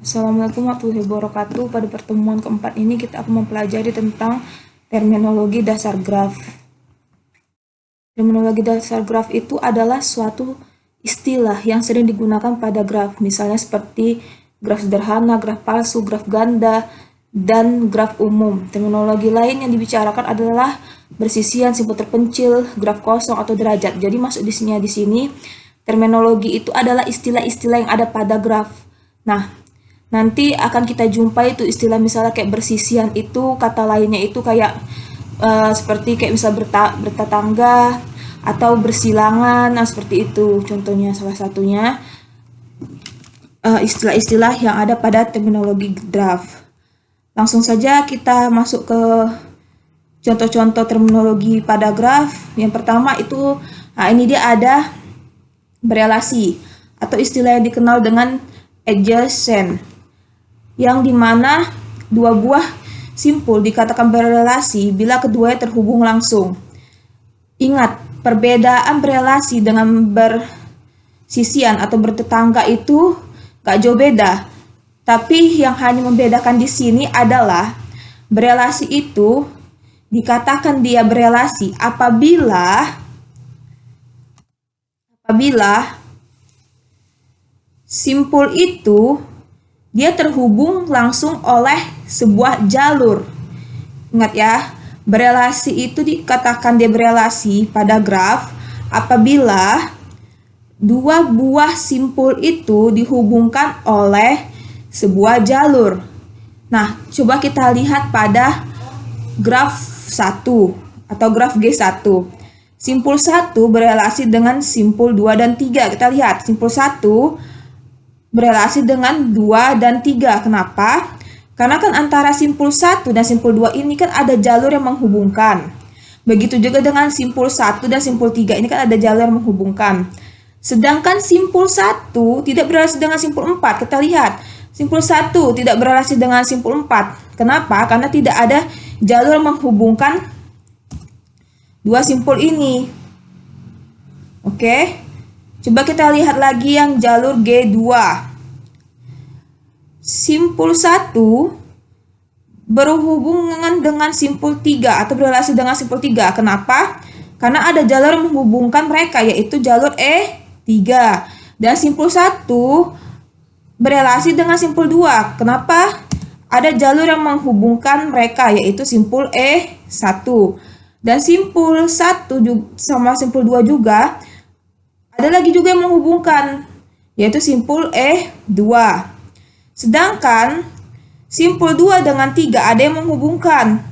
Assalamualaikum warahmatullahi wabarakatuh. Pada pertemuan keempat ini kita akan mempelajari tentang terminologi dasar graf. Terminologi dasar graf itu adalah suatu istilah yang sering digunakan pada graf, misalnya seperti graf sederhana, graf palsu, graf ganda, dan graf umum. Terminologi lain yang dibicarakan adalah bersisian, simpul terpencil, graf kosong atau derajat. Jadi masuk di sini terminologi itu adalah istilah-istilah yang ada pada graf. Nah, nanti akan kita jumpai itu istilah misalnya kayak bersisian, itu kata lainnya itu kayak seperti kayak misal bertetangga atau bersilangan, nah seperti itu contohnya, salah satunya istilah-istilah yang ada pada terminologi graf. Langsung saja kita masuk ke contoh-contoh terminologi pada graf. Yang pertama itu, ini dia ada berelasi atau istilah yang dikenal dengan adjacent, yang dimana dua buah simpul dikatakan berelasi bila keduanya terhubung langsung. Ingat, perbedaan berelasi dengan bersisian atau bertetangga itu gak jauh beda. Tapi yang hanya membedakan di sini adalah berelasi itu dikatakan dia berelasi apabila simpul itu dia terhubung langsung oleh sebuah jalur. Ingat ya, berelasi itu dikatakan dia berelasi pada graf apabila dua buah simpul itu dihubungkan oleh sebuah jalur. Nah, coba kita lihat pada graf 1 atau graf G1. Simpul 1 berelasi dengan simpul 2 dan 3. Kita lihat, simpul 1 berelasi dengan 2 dan 3. Kenapa? Karena kan antara simpul 1 dan simpul 2 ini kan ada jalur yang menghubungkan. Begitu juga dengan simpul 1 dan simpul 3 ini kan ada jalur yang menghubungkan. Sedangkan simpul 1 tidak berelasi dengan simpul 4. Kita lihat, simpul 1 tidak berelasi dengan simpul 4. Kenapa? Karena tidak ada jalur yang menghubungkan dua simpul ini. Oke. Coba kita lihat lagi yang jalur G2. Simpul 1 berhubungan dengan simpul 3 atau berelasi dengan simpul 3. Kenapa? Karena ada jalur yang menghubungkan mereka, yaitu jalur E3. Dan simpul 1 berelasi dengan simpul 2. Kenapa? Ada jalur yang menghubungkan mereka, yaitu simpul E1. Dan simpul 1 sama simpul 2 juga ada lagi juga yang menghubungkan, yaitu simpul E2. Sedangkan simpul 2 dengan 3 ada yang menghubungkan,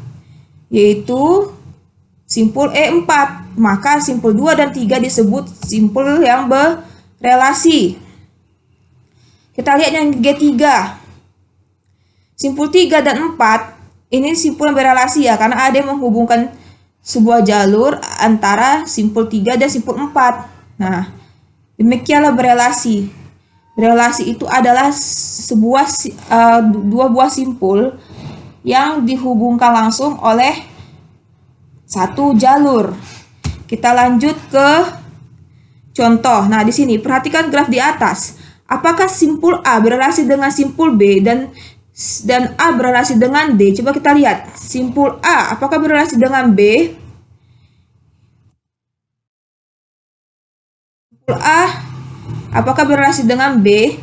yaitu simpul E4. Maka simpul 2 dan 3 disebut simpul yang berelasi. Kita lihat yang G3. Simpul 3 dan 4 ini simpul yang berelasi ya, karena ada yang menghubungkan sebuah jalur antara simpul 3 dan simpul 4. Nah, demikianlah berelasi. Berelasi itu adalah dua buah simpul yang dihubungkan langsung oleh satu jalur. Kita lanjut ke contoh. Nah, di sini perhatikan graf di atas. Apakah simpul A berelasi dengan simpul B dan A berelasi dengan D? Coba kita lihat. Simpul A apakah berelasi dengan B? A apakah berelasi dengan B?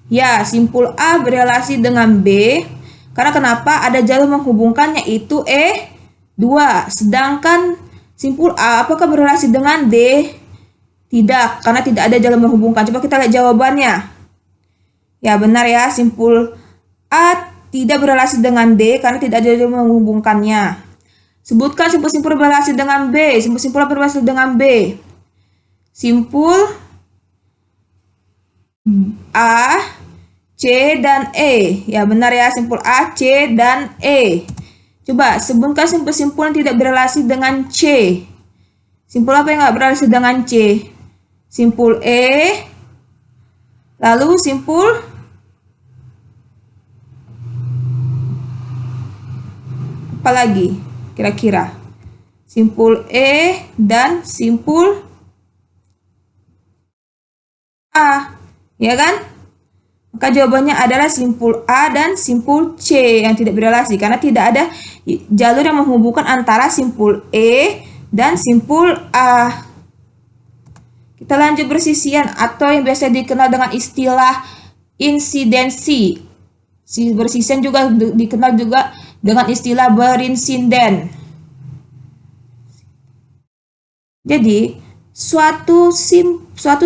Ya, simpul A berelasi dengan B. Karena kenapa? Ada jalur menghubungkannya, yaitu E2. Sedangkan simpul A apakah berelasi dengan D? Tidak, karena tidak ada jalur menghubungkan. Coba kita lihat jawabannya. Ya, benar ya, simpul A tidak berelasi dengan D karena tidak ada jalur menghubungkannya. Sebutkan simpul-simpul berelasi dengan B. Simpul-simpul berelasi dengan B. Simpul A, C, dan E. Ya, benar ya, simpul A, C, dan E. Coba sebutkan simpul-simpul yang tidak berelasi dengan C. Simpul apa yang nggak berelasi dengan C? Simpul E. Lalu simpul apa lagi kira-kira? Simpul E dan simpul A, ya kan? Maka jawabannya adalah simpul A dan simpul C yang tidak berelasi karena tidak ada jalur yang menghubungkan antara simpul E dan simpul A. Kita lanjut bersisian atau yang biasa dikenal dengan istilah insidensi. Bersisian juga dikenal juga dengan istilah berinsinden. Jadi, suatu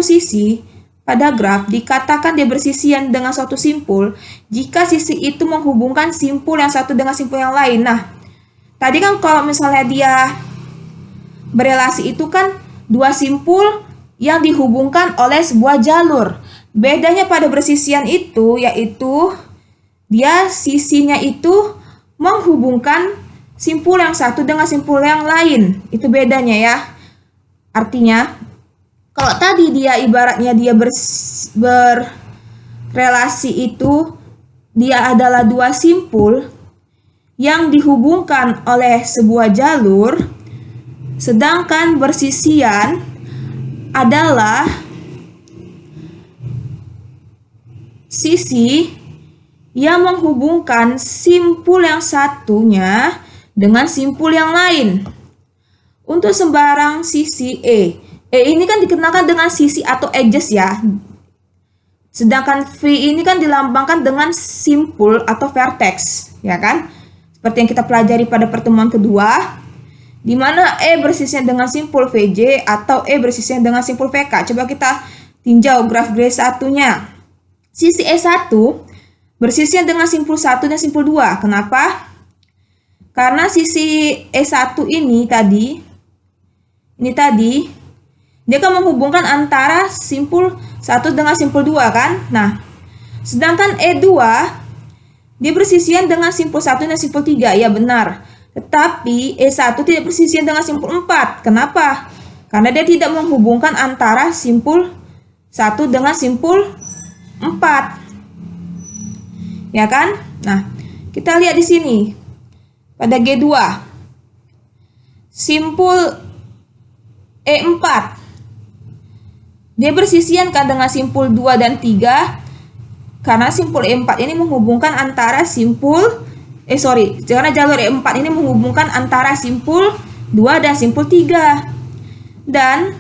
sisi pada graf dikatakan dia bersisian dengan suatu simpul jika sisi itu menghubungkan simpul yang satu dengan simpul yang lain. Nah, tadi kan kalau misalnya dia berelasi itu kan dua simpul yang dihubungkan oleh sebuah jalur. Bedanya pada bersisian itu yaitu dia sisinya itu menghubungkan simpul yang satu dengan simpul yang lain. Itu bedanya ya. Artinya, kalau tadi dia ibaratnya dia berrelasi itu dia adalah dua simpul yang dihubungkan oleh sebuah jalur, sedangkan bersisian adalah sisi yang menghubungkan simpul yang satunya dengan simpul yang lain. Untuk sembarang sisi E ini kan dikenalkan dengan sisi atau edges ya. Sedangkan V ini kan dilambangkan dengan simpul atau vertex, ya kan? Seperti yang kita pelajari pada pertemuan kedua, di mana E bersisian dengan simpul VJ atau E bersisian dengan simpul VK. Coba kita tinjau graf G1-nya. Sisi E1 bersisian dengan simpul 1 dan simpul 2. Kenapa? Karena sisi E1 ini tadi dia akan menghubungkan antara simpul 1 dengan simpul 2 kan? Nah, sedangkan E2 dia bersisian dengan simpul 1 dan simpul 3. Ya benar. Tetapi E1 tidak bersisian dengan simpul 4. Kenapa? Karena dia tidak menghubungkan antara simpul 1 dengan simpul 4. Ya kan? Nah, kita lihat di sini. Pada G2. Simpul E4. Dia bersisian kan dengan simpul 2 dan 3 karena simpul E4 ini menghubungkan antara karena jalur E4 ini menghubungkan antara simpul 2 dan simpul 3. Dan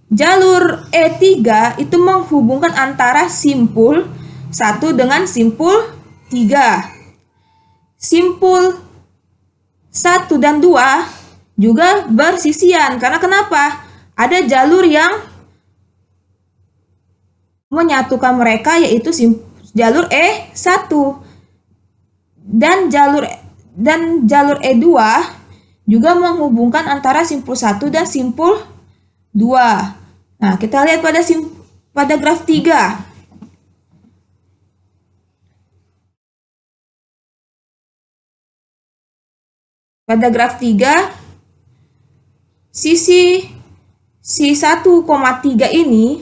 jalur E3 itu menghubungkan antara simpul 1 dengan simpul 3. Simpul 1 dan 2 juga bersisian. Karena kenapa? Ada jalur yang menyatukan mereka yaitu jalur E1. Dan jalur E2 juga menghubungkan antara simpul 1 dan simpul 2. Nah, kita lihat pada graf 3. Pada graf 3 si 1,3 ini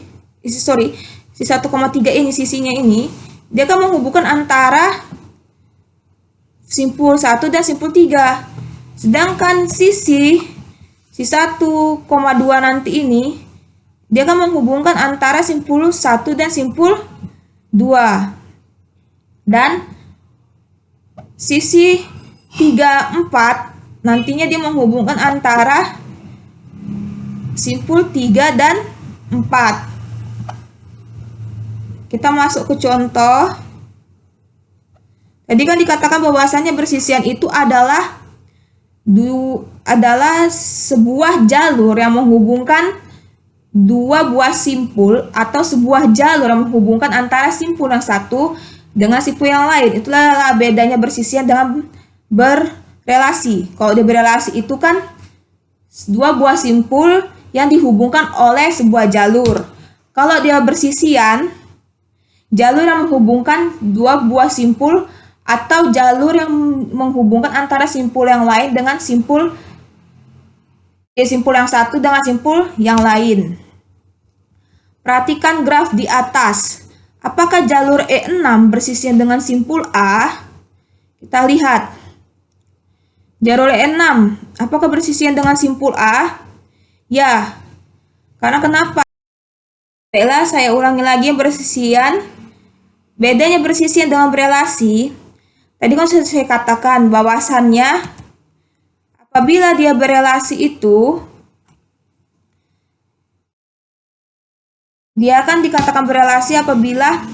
sisinya ini dia akan menghubungkan antara simpul 1 dan simpul 3. Sedangkan sisi 1,2 nanti ini dia akan menghubungkan antara simpul 1 dan simpul 2. Dan sisi 3, 4 nantinya dia menghubungkan antara simpul 3 dan 4. Kita masuk ke contoh. Tadi kan dikatakan bahwasannya bersisian itu adalah sebuah jalur yang menghubungkan dua buah simpul atau sebuah jalur yang menghubungkan antara simpul yang satu dengan simpul yang lain. Itulah bedanya bersisian dengan berrelasi. Kalau dia berrelasi itu kan dua buah simpul yang dihubungkan oleh sebuah jalur. Kalau dia bersisian, jalur yang menghubungkan dua buah simpul atau jalur yang menghubungkan antara simpul yang lain dengan simpul yang satu dengan simpul yang lain. Perhatikan graf di atas. Apakah jalur E6 bersisian dengan simpul A? Kita lihat. Jalur E6, apakah bersisian dengan simpul A? Ya, karena kenapa? Baiklah, saya ulangi lagi, bersisian Bedanya bersisian dengan berelasi, tadi kan sudah saya katakan bahwasannya apabila dia berelasi itu, dia akan dikatakan berelasi apabila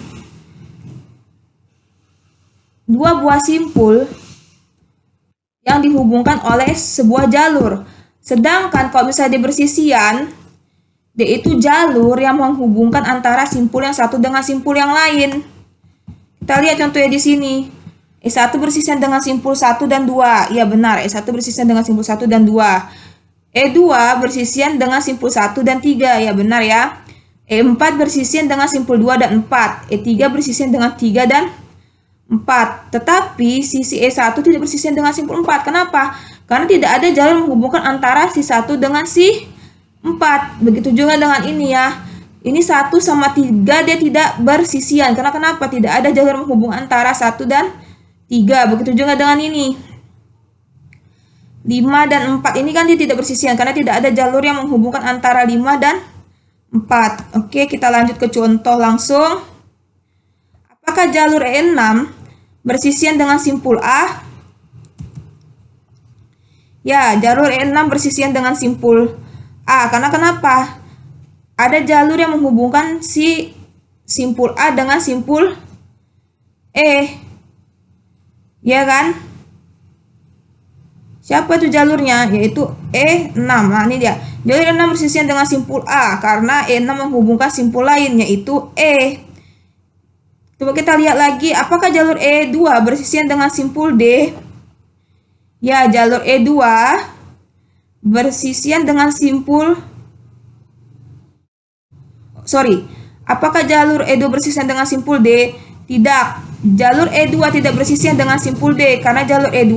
dua buah simpul yang dihubungkan oleh sebuah jalur. Sedangkan kalau misalnya dia bersisian, dia itu jalur yang menghubungkan antara simpul yang satu dengan simpul yang lain. Kita lihat contohnya di sini. E1 bersisian dengan simpul 1 dan 2. Iya benar, E1 bersisian dengan simpul 1 dan 2. E2 bersisian dengan simpul 1 dan 3. Ya benar ya. E4 bersisian dengan simpul 2 dan 4. E3 bersisian dengan 3 dan 4. Tetapi sisi E1 tidak bersisian dengan simpul 4. Kenapa? Karena tidak ada jalur menghubungkan antara si 1 dengan si 4. Begitu juga dengan ini ya. Ini 1 sama 3 dia tidak bersisian. Karena kenapa? Tidak ada jalur menghubungkan antara 1 dan 3. Begitu juga dengan ini. 5 dan 4 ini kan dia tidak bersisian. Karena tidak ada jalur yang menghubungkan antara 5 dan 4. Oke, kita lanjut ke contoh langsung. Apakah jalur E6 bersisian dengan simpul A? Ya, jalur E6 bersisian dengan simpul A. Karena kenapa? Ada jalur yang menghubungkan si simpul A dengan simpul E. Ya kan? Siapa itu jalurnya? Yaitu E6. Nah, ini dia. Jalur E6 bersisian dengan simpul A karena E6 menghubungkan simpul lain yaitu E. Coba kita lihat lagi, apakah jalur E2 bersisian dengan simpul D? Ya, jalur E2 bersisian dengan simpul apakah jalur E2 bersisian dengan simpul D? Tidak. Jalur E2 tidak bersisian dengan simpul D karena jalur E2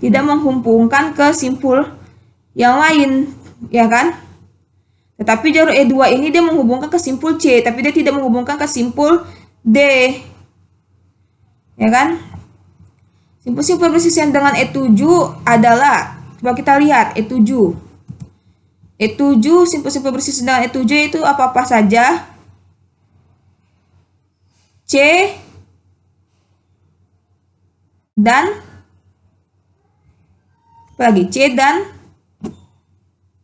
tidak menghubungkan ke simpul yang lain, ya kan? Tetapi jalur E2 ini dia menghubungkan ke simpul C, tapi dia tidak menghubungkan ke simpul D. Ya kan? Simpul-simpul bersisian dengan E7 adalah, coba kita lihat E7. E7, simpul-simpul bersisian dengan E7 itu apa-apa saja? C dan apa lagi? C dan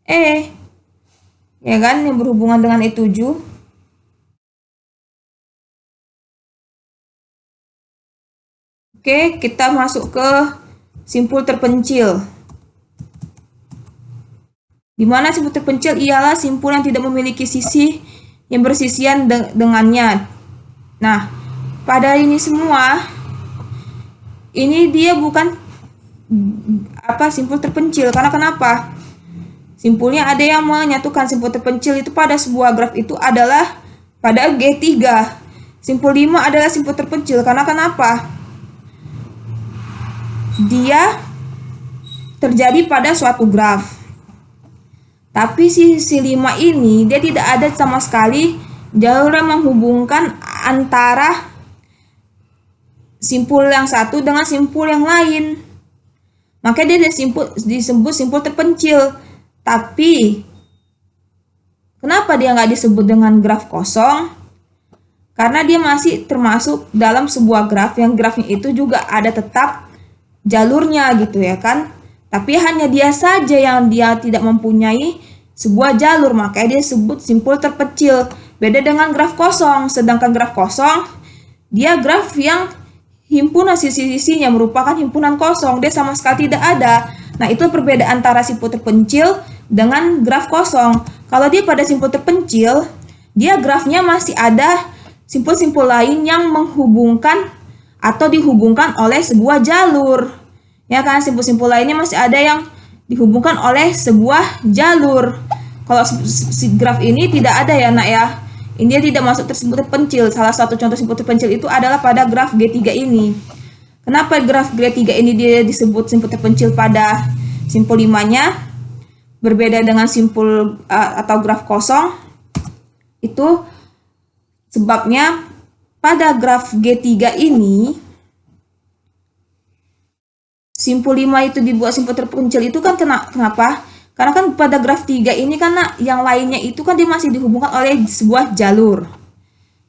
E. Ya kan, yang berhubungan dengan E7. Oke, kita masuk ke simpul terpencil. Di mana simpul terpencil ialah simpul yang tidak memiliki sisi yang bersisian dengannya. Nah, pada ini semua, ini dia bukan simpul terpencil. Karena kenapa? Simpulnya ada yang menyatukan simpul terpencil itu pada sebuah graf itu adalah pada G3. Simpul 5 adalah simpul terpencil. Karena kenapa? Dia terjadi pada suatu graf. Tapi sisi 5 ini dia tidak ada sama sekali jalur yang menghubungkan antara simpul yang satu dengan simpul yang lain. Makanya dia disebut simpul terpencil. Tapi kenapa dia nggak disebut dengan graf kosong? Karena dia masih termasuk dalam sebuah graf yang grafnya itu juga ada tetap jalurnya gitu ya kan. Tapi hanya dia saja yang dia tidak mempunyai sebuah jalur, makanya dia sebut simpul terpencil. Beda dengan graf kosong. Sedangkan graf kosong dia graf yang himpunan sisi-sisinya merupakan himpunan kosong, dia sama sekali tidak ada. Nah, itu perbedaan antara simpul terpencil dengan graf kosong. Kalau dia pada simpul terpencil, dia grafnya masih ada simpul-simpul lain yang menghubungkan atau dihubungkan oleh sebuah jalur. Ya kan, simpul-simpul lainnya masih ada yang dihubungkan oleh sebuah jalur. Kalau si graf ini tidak ada ya nak ya. Ini dia tidak masuk simpul terpencil. Salah satu contoh simpul terpencil itu adalah pada graf G3 ini. Kenapa graf G3 ini dia disebut simpul terpencil pada simpul 5-nya? Berbeda dengan simpul atau graf kosong. Itu sebabnya pada graf G3 ini simpul 5 itu dibuat simpul terpencil itu kan kenapa? Karena kan pada graf 3 ini kan yang lainnya itu kan dia masih dihubungkan oleh sebuah jalur.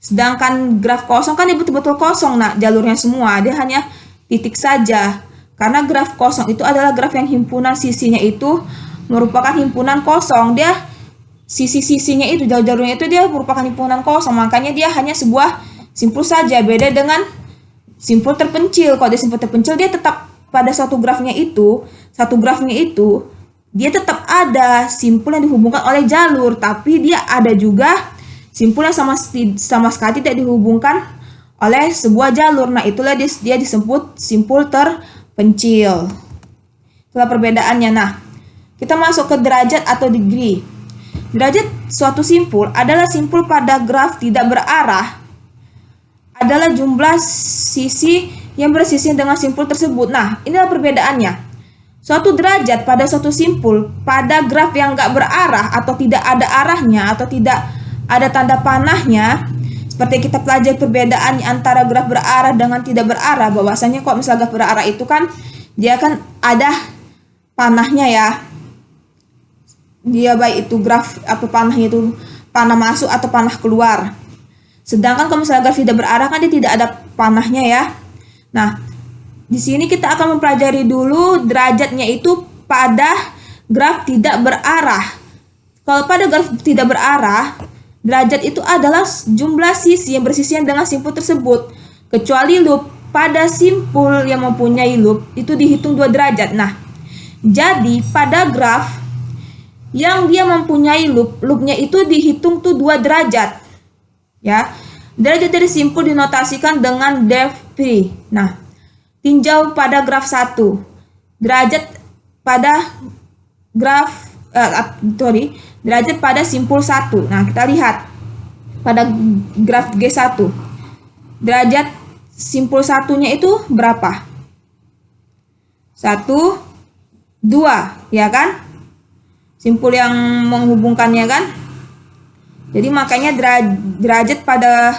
Sedangkan graf kosong kan dia betul-betul kosong, nah jalurnya semua, dia hanya titik saja. Karena graf kosong itu adalah graf yang himpunan sisinya itu merupakan himpunan kosong. Dia sisi-sisinya itu, jalur-jalurnya itu dia merupakan himpunan kosong, makanya dia hanya sebuah simpul saja. Beda dengan simpul terpencil. Kalau dia simpul terpencil, dia tetap pada satu grafnya itu, dia tetap ada simpul yang dihubungkan oleh jalur, tapi dia ada juga simpul yang sama sekali tidak dihubungkan oleh sebuah jalur. Nah, itulah dia disebut simpul terpencil. Itulah perbedaannya. Nah, kita masuk ke derajat atau degree. Derajat suatu simpul adalah simpul pada graf tidak berarah adalah jumlah sisi yang bersisian dengan simpul tersebut. Nah, inilah perbedaannya. Suatu derajat pada suatu simpul pada graf yang nggak berarah atau tidak ada arahnya atau tidak ada tanda panahnya, seperti kita pelajari perbedaan antara graf berarah dengan tidak berarah. Bahwasanya kalau misalnya graf berarah itu kan dia kan ada panahnya ya, dia baik itu graf atau panahnya itu panah masuk atau panah keluar. Sedangkan kalau misalnya graf tidak berarah kan dia tidak ada panahnya ya. Nah, di sini kita akan mempelajari dulu derajatnya itu pada graf tidak berarah. Kalau pada graf tidak berarah, derajat itu adalah jumlah sisi yang bersisian dengan simpul tersebut, kecuali loop. Pada simpul yang mempunyai loop itu dihitung 2 derajat. Nah, jadi pada graf yang dia mempunyai loop, loopnya itu dihitung tuh 2 derajat. Ya, derajat dari simpul dinotasikan dengan dv. Nah, tinjau pada graf 1. Derajat pada graf derajat pada simpul 1. Nah, kita lihat pada graf G1. Derajat simpul satunya itu berapa? 1, 2, ya kan? Simpul yang menghubungkannya kan? Jadi makanya derajat pada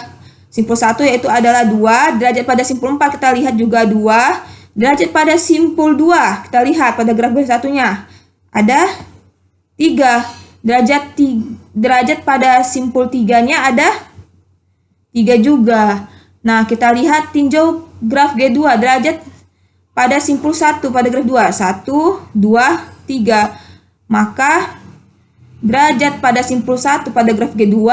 simpul 1 yaitu adalah 2, derajat pada simpul 4 kita lihat juga 2, derajat pada simpul 2 kita lihat pada graf B1-nya ada 3, derajat pada simpul 3-nya ada 3 juga. Nah, kita lihat tinjau graf G2, derajat pada simpul 1 pada graf 2, 1, 2, 3. Maka derajat pada simpul 1 pada graf G2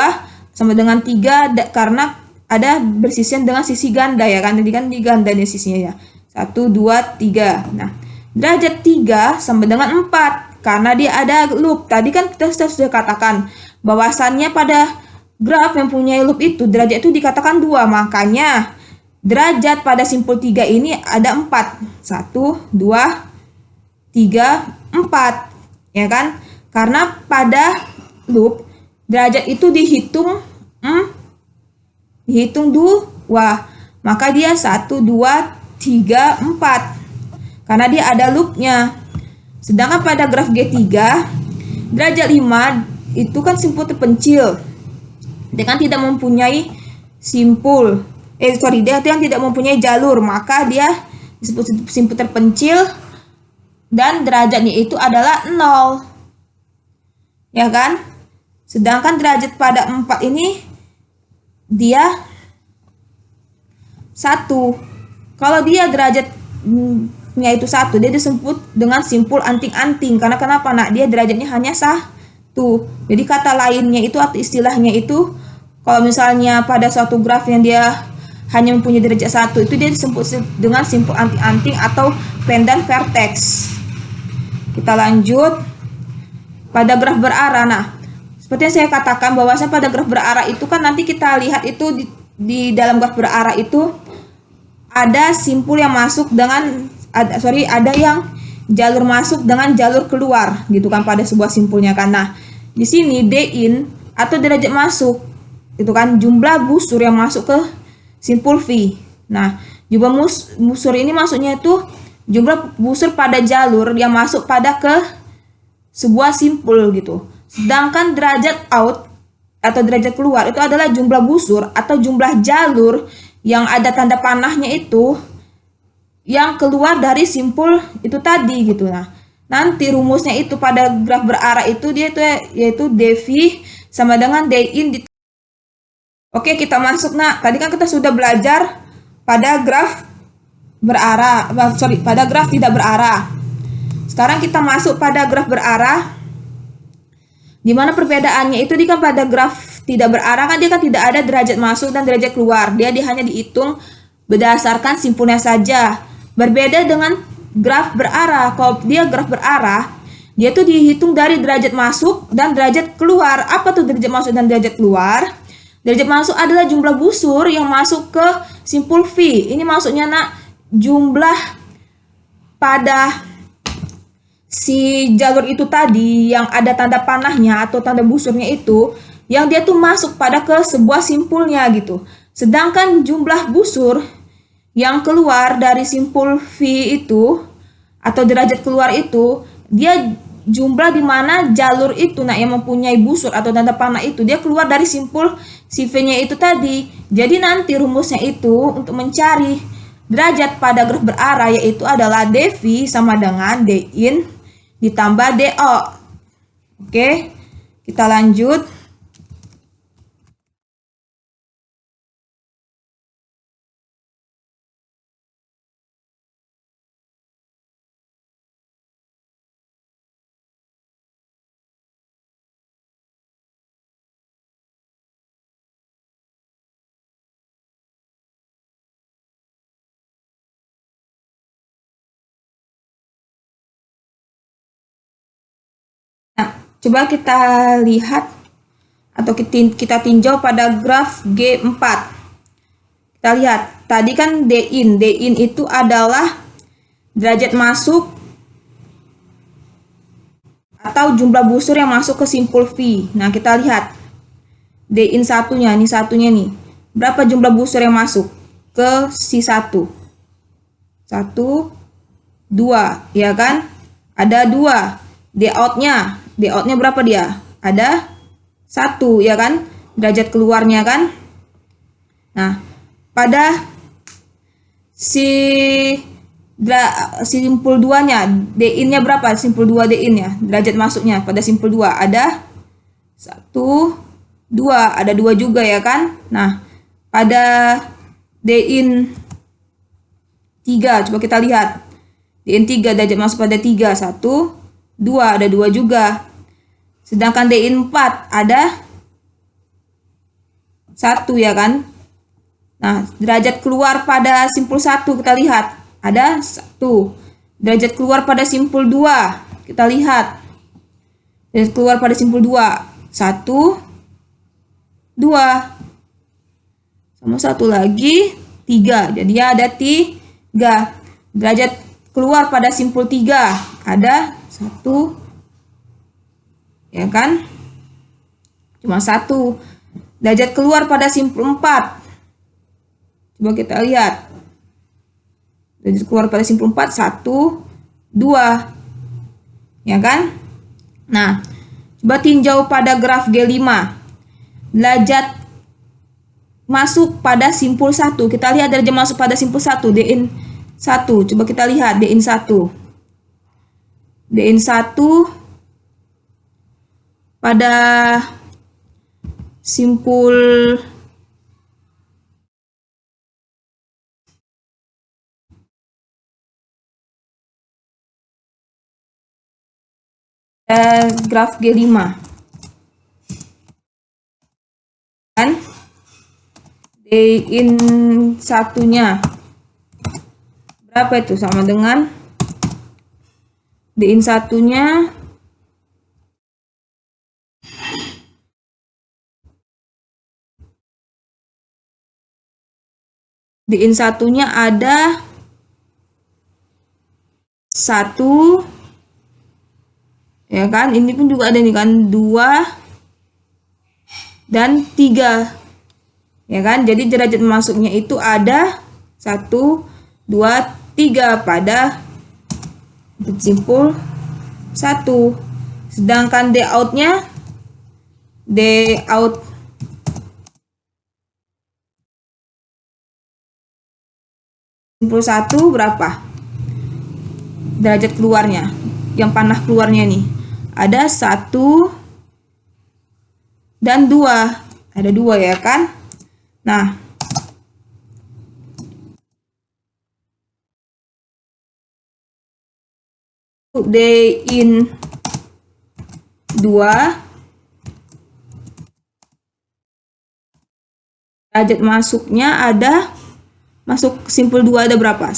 sama dengan 3 karena ada bersisian dengan sisi ganda ya kan. Tadi kan di ganda nih sisinya ya. 1, 2, 3. Nah, derajat 3 sama dengan 4 karena dia ada loop. Tadi kan kita sudah katakan bahwasannya pada graf yang punya loop itu derajat itu dikatakan 2, makanya derajat pada simpul 3 ini ada 4. 1, 2, 3, 4. Ya kan? Karena pada loop derajat itu dihitung 2. Maka dia 1, 2, 3, 4. Karena dia ada loopnya. Sedangkan pada graf G3 derajat 5 itu kan simpul terpencil. Dia kan tidak mempunyai simpul. Dia yang tidak mempunyai jalur, maka dia disebut simpul terpencil dan derajatnya itu adalah 0. Ya kan? Sedangkan derajat pada 4 ini dia 1. Kalau dia derajatnya itu 1, dia disebut dengan simpul anting-anting. Karena kenapa? Nah, dia derajatnya hanya 1. Jadi kata lainnya itu atau istilahnya itu kalau misalnya pada suatu graf yang dia hanya mempunyai derajat 1 itu dia disebut dengan simpul anting-anting atau pendan vertex. Kita lanjut pada graf berarah. Nah, seperti yang saya katakan bahwasanya pada graf berarah itu kan nanti kita lihat itu di dalam graf berarah itu ada simpul yang masuk dengan ada yang jalur masuk dengan jalur keluar gitu kan pada sebuah simpulnya kan. Nah, di sini D-in atau derajat masuk itu kan jumlah busur yang masuk ke simpul V. Nah, jumlah busur ini maksudnya itu jumlah busur pada jalur yang masuk pada ke sebuah simpul gitu. Sedangkan derajat out atau derajat keluar itu adalah jumlah busur atau jumlah jalur yang ada tanda panahnya itu yang keluar dari simpul itu tadi gitu. Nah, nanti rumusnya itu pada graf berarah itu dia itu yaitu dV sama dengan D in Oke, kita masuk nak. Tadi kan kita sudah belajar pada graf berarah, pada graf tidak berarah. Sekarang kita masuk pada graf berarah. Di mana perbedaannya itu kan pada graf tidak berarah kan dia kan tidak ada derajat masuk dan derajat keluar. Dia hanya dihitung berdasarkan simpulnya saja. Berbeda dengan graf berarah. Kalau dia graf berarah, dia tuh dihitung dari derajat masuk dan derajat keluar. Apa tuh derajat masuk dan derajat keluar? Derajat masuk adalah jumlah busur yang masuk ke simpul V. Ini maksudnya nak, jumlah pada si jalur itu tadi yang ada tanda panahnya atau tanda busurnya itu, yang dia tuh masuk pada ke sebuah simpulnya gitu. Sedangkan jumlah busur yang keluar dari simpul V itu atau derajat keluar itu, dia jumlah di mana jalur itu nah yang mempunyai busur atau tanda panah itu dia keluar dari simpul si V-nya itu tadi. Jadi nanti rumusnya itu untuk mencari derajat pada graf berarah yaitu adalah dV sama dengan din ditambah do. Oke, kita lanjut. Coba kita lihat atau kita tinjau pada graf G4. Kita lihat, tadi kan din itu adalah derajat masuk atau jumlah busur yang masuk ke simpul V. Nah, kita lihat din satunya, ini satunya nih. Berapa jumlah busur yang masuk ke si 1? 1, 2, ya kan? Ada 2. D-outnya berapa dia? Ada 1, ya kan? Derajat keluarnya kan? Nah, pada simpul 2-nya, din-nya berapa? Simpul 2 din-nya, derajat masuknya pada simpul 2 ada 1, 2, ada 2 juga ya kan? Nah, pada din 3, coba kita lihat. din 3 derajat masuk pada 3, 1, 2, ada 2 juga. Sedangkan din 4 ada 1 ya kan. Nah, derajat keluar pada simpul 1 kita lihat. Ada 1. Derajat keluar pada simpul 2 kita lihat. Derajat keluar pada simpul 2. 1, 2. Sama 1 lagi 3. Jadi ada 3. Derajat keluar pada simpul 3 ada 1, ya kan? Cuma 1. Derajat keluar pada simpul 4. Coba kita lihat. Derajat keluar pada simpul 4 1, 2. Ya kan? Nah, coba tinjau pada graf G5. Derajat masuk pada simpul 1. Kita lihat derajat masuk pada simpul 1, din 1. Coba kita lihat din 1. din 1 pada simpul graf G5 kan din satunya berapa itu, sama dengan din satunya ada 1, ya kan? Ini pun juga ada nih kan 2 dan 3, ya kan? Jadi derajat masuknya itu ada 1, 2, 3 pada simpul 1. Sedangkan d-out-nya simpul 1 berapa? Derajat keluarnya, yang panah keluarnya nih. Ada 1 dan 2. Ada 2 ya kan? Nah, D in 2, derajat masuknya ada, masuk simpul 2 ada berapa?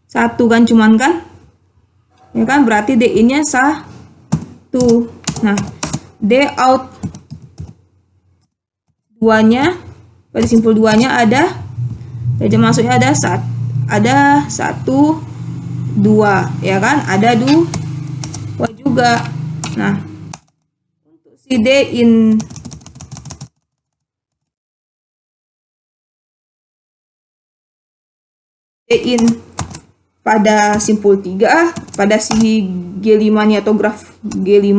Satu kan, cuman kan? Ya kan, berarti D in-nya 1. Nah, D out 2-nya, pada simpul 2-nya ada, derajat masuknya ada 1, 2, ya kan? Ada 2 juga. Nah, untuk si D in pada simpul 3, pada si G5-nya atau graf G5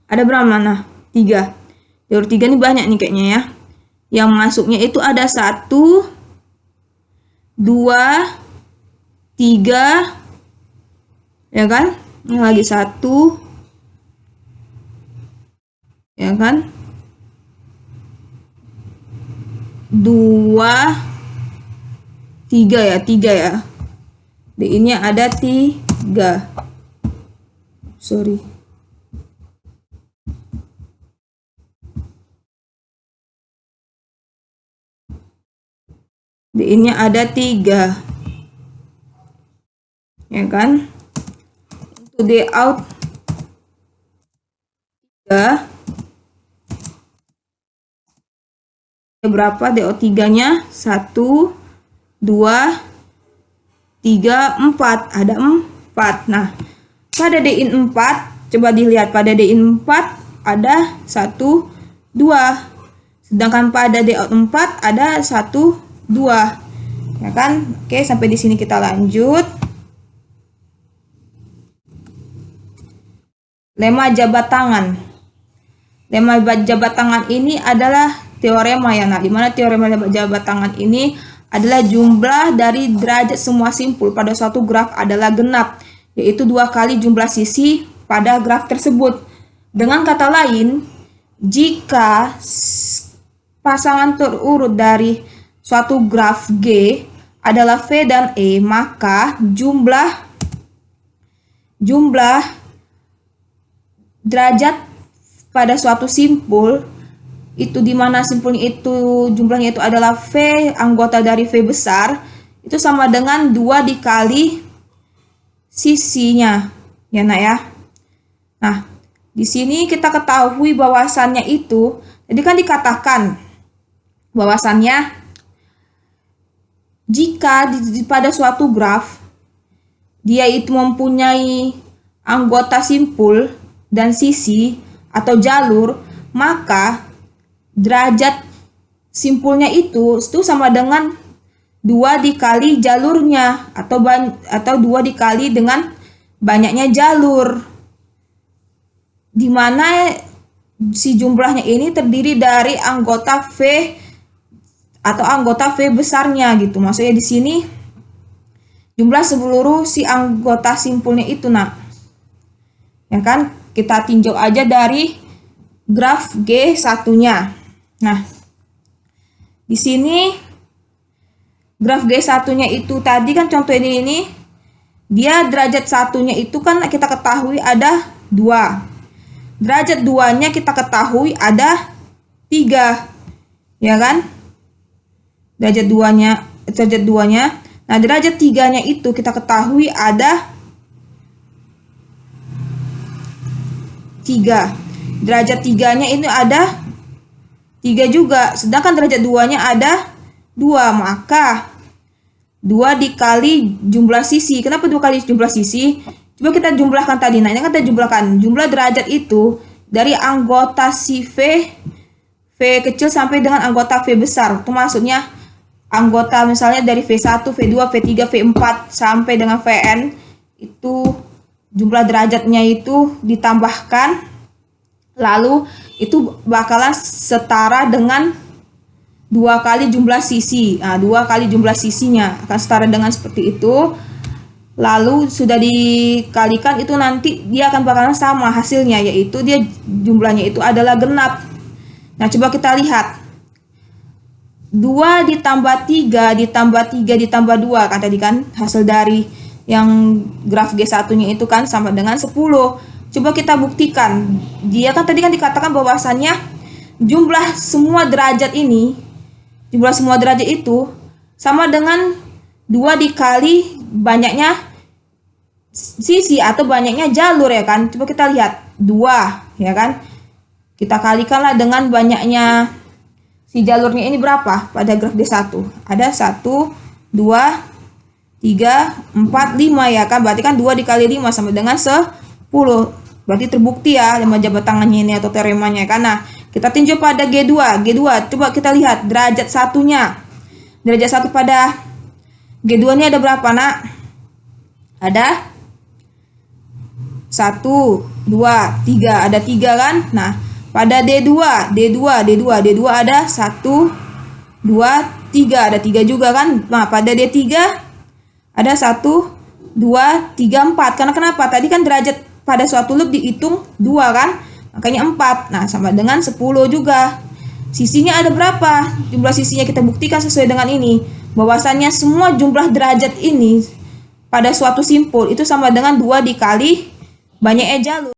ada berapa? Nah, 3. Jalur 3 ini banyak nih kayaknya ya. Yang masuknya itu ada 1, 2, 3, ya kan? Ini lagi 1, ya kan? 2, 3 ya, 3 ya. D ini ada 3. Sorry. D ini ada 3. Ya kan? Untuk D out 3. Berapa D out 3-nya? 1, 2, 3, 4. Ada 4. Nah, pada D in 4, coba dilihat pada D in 4 ada 1, 2. Sedangkan pada D out 4 ada 1, 2. Ya kan? Oke, sampai di sini kita lanjut. Lemma jabat tangan. Lemma jabat tangan ini adalah teorema ya. Nah, di mana teorema jabat tangan ini adalah jumlah dari derajat semua simpul pada suatu graf adalah genap, yaitu 2 kali jumlah sisi pada graf tersebut. Dengan kata lain, jika pasangan terurut dari suatu graf G adalah V dan E, maka jumlah derajat pada suatu simpul itu, di mana simpulnya itu jumlahnya itu adalah V, anggota dari V besar, itu sama dengan 2 dikali sisinya, ya nak ya. Nah, di sini kita ketahui bahwasannya itu, jadi kan dikatakan bahwasannya jika pada suatu graf dia itu mempunyai anggota simpul dan sisi atau jalur, maka derajat simpulnya itu sama dengan 2 dikali jalurnya atau 2 dikali dengan banyaknya jalur, di mana si jumlahnya ini terdiri dari anggota V atau anggota V besarnya gitu. Maksudnya di sini jumlah seluruh si anggota simpulnya itu, nak. Ya kan? Kita tinjau aja dari graf G1-nya. Nah, di sini graf G1-nya itu tadi kan contoh ini dia derajat satunya itu kan kita ketahui ada 2. Derajat 2-nya kita ketahui ada 3. Ya kan? Derajat 2-nya. Nah, derajat 3-nya itu kita ketahui ada 3. Derajat 3-nya ini ada 3 juga, sedangkan derajat 2-nya ada 2, maka 2 dikali jumlah sisi. Kenapa 2 kali jumlah sisi? Coba kita jumlahkan tadi. Nah, ini kan kita jumlahkan jumlah derajat itu dari anggota si V kecil sampai dengan anggota V besar. Itu maksudnya anggota misalnya dari V1, V2, V3, V4 sampai dengan Vn, itu jumlah derajatnya itu ditambahkan, lalu itu bakalan setara dengan 2 kali jumlah sisi. Nah, 2 kali jumlah sisinya akan setara dengan seperti itu. Lalu sudah dikalikan itu nanti dia akan bakalan sama hasilnya, yaitu dia jumlahnya itu adalah genap. Nah, coba kita lihat. 2 ditambah 3 ditambah 3 ditambah 2 kan tadi kan hasil dari yang graf G1-nya itu kan sama dengan 10. Coba kita buktikan. Dia kan tadi kan dikatakan bahwasannya jumlah semua derajat itu sama dengan 2 dikali banyaknya sisi atau banyaknya jalur ya kan. Coba kita lihat 2 ya kan. Kita kalikanlah dengan banyaknya si jalurnya ini berapa pada graf D1. Ada 1, 2, 3, 4, 5 ya kan. Berarti kan 2 dikali 5 sama dengan 10. Berarti terbukti ya 5 jabat tangannya ini atau teoremanya kan. Nah, kita tinjau pada G2. Coba kita lihat derajat satunya. Derajat 1 pada G2 ini ada berapa, Nak? Ada 1, 2, 3. Ada 3 kan? Nah, pada D2 ada 1, 2, 3. Ada 3 juga kan? Nah, pada D3 ada 1, 2, 3, 4. Karena kenapa? Tadi kan derajat pada suatu loop dihitung 2 kan? Makanya 4. Nah, sama dengan 10 juga. Sisinya ada berapa? Jumlah sisinya kita buktikan sesuai dengan ini. Bahwasannya semua jumlah derajat ini pada suatu simpul itu sama dengan 2 dikali banyaknya jalur.